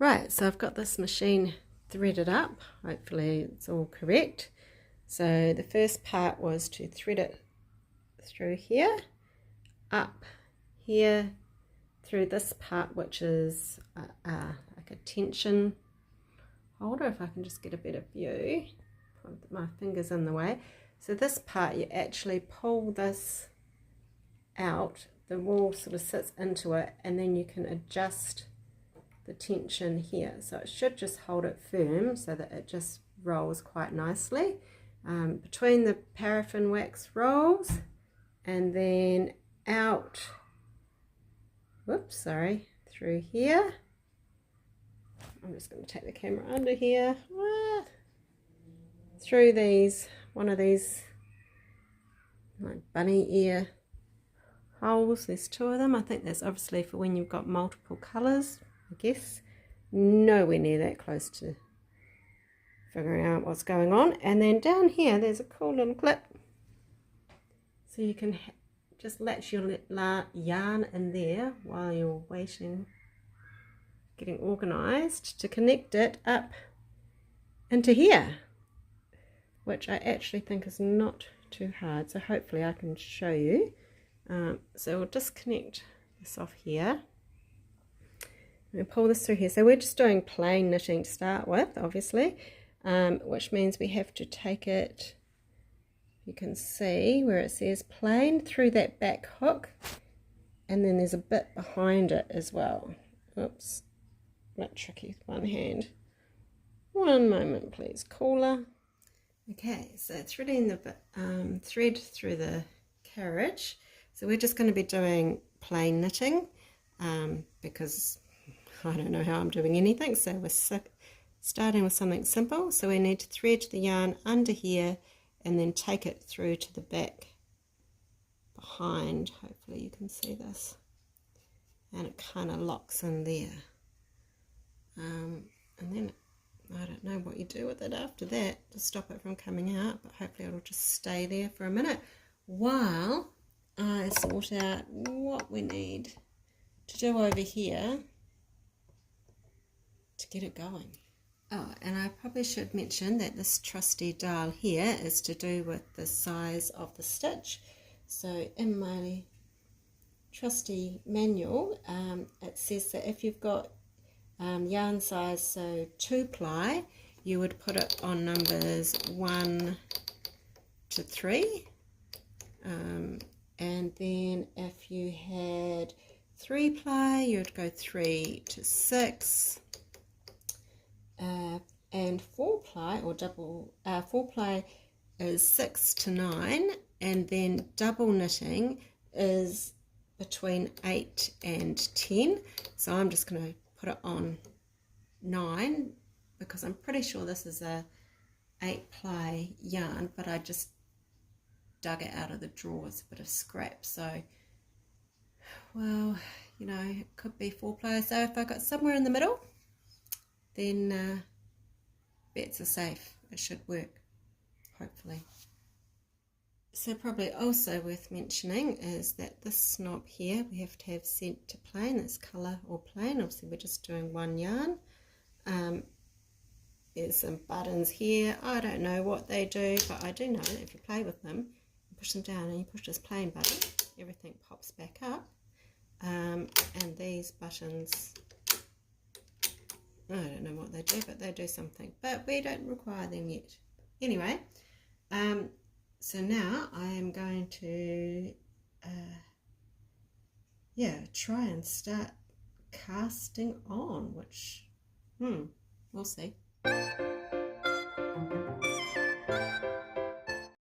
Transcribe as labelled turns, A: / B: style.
A: Right, so I've got this machine threaded up. Hopefully it's all correct. So the first part was to thread it through here, up here, through this part, which is like a tension holder, if I can just get a better view. Put my fingers in the way. So this part, you actually pull this out, the wool sort of sits into it, and then you can adjust the tension here. So it should just hold it firm so that it just rolls quite nicely. Between the paraffin wax rolls and then out, whoops, sorry, through here. I'm just going to take the camera under here, through these, one of these like bunny ear holes. There's two of them. I think that's obviously for when you've got multiple colours, I guess. Nowhere near that close to figuring out what's going on. And then down here there's a cool little clip, so you can just latch your yarn in there while you're waiting, getting organised, to connect it up into here, which I actually think is not too hard. So hopefully I can show you. So we'll disconnect this off here and pull this through here. So we're just doing plain knitting to start with, obviously, which means we have to take it, you can see where it says plain, through that back hook, and then there's a bit behind it as well. Oops, a bit tricky with one hand. One moment please, caller. Okay, so threading the thread through the carriage. So we're just going to be doing plain knitting because I don't know how I'm doing anything. So we're starting with something simple. So we need to thread the yarn under here and then take it through to the back behind. Hopefully you can see this. And it kind of locks in there. And then I don't know what you do with it after that to stop it from coming out, but hopefully it'll just stay there for a minute while I sort out what we need to do over here to get it going. Oh, and I probably should mention that this trusty dial here is to do with the size of the stitch. So in my trusty manual, it says that if you've got yarn size, so 2 ply, you would put it on numbers 1 to 3. And then if you had 3 ply, you would go 3 to 6. And 4 ply or double 4 ply is 6 to 9, and then double knitting is between 8 and 10. So I'm just going to put it on 9 because I'm pretty sure this is a 8 ply yarn, but I just dug it out of the drawers, a bit of scrap. So, well, you know, it could be 4 ply. So if I got somewhere in the middle, then bets are safe. It should work, hopefully. So probably also worth mentioning is that this knob here we have to have sent to plain. That's colour or plain. Obviously we're just doing one yarn. There's some buttons here. I don't know what they do, but I do know that if you play with them, you push them down and you push this plain button, everything pops back up. And these buttons, I don't know what they do, but they do something. But we don't require them yet. Anyway, so now I am going to, try and start casting on, which, we'll see.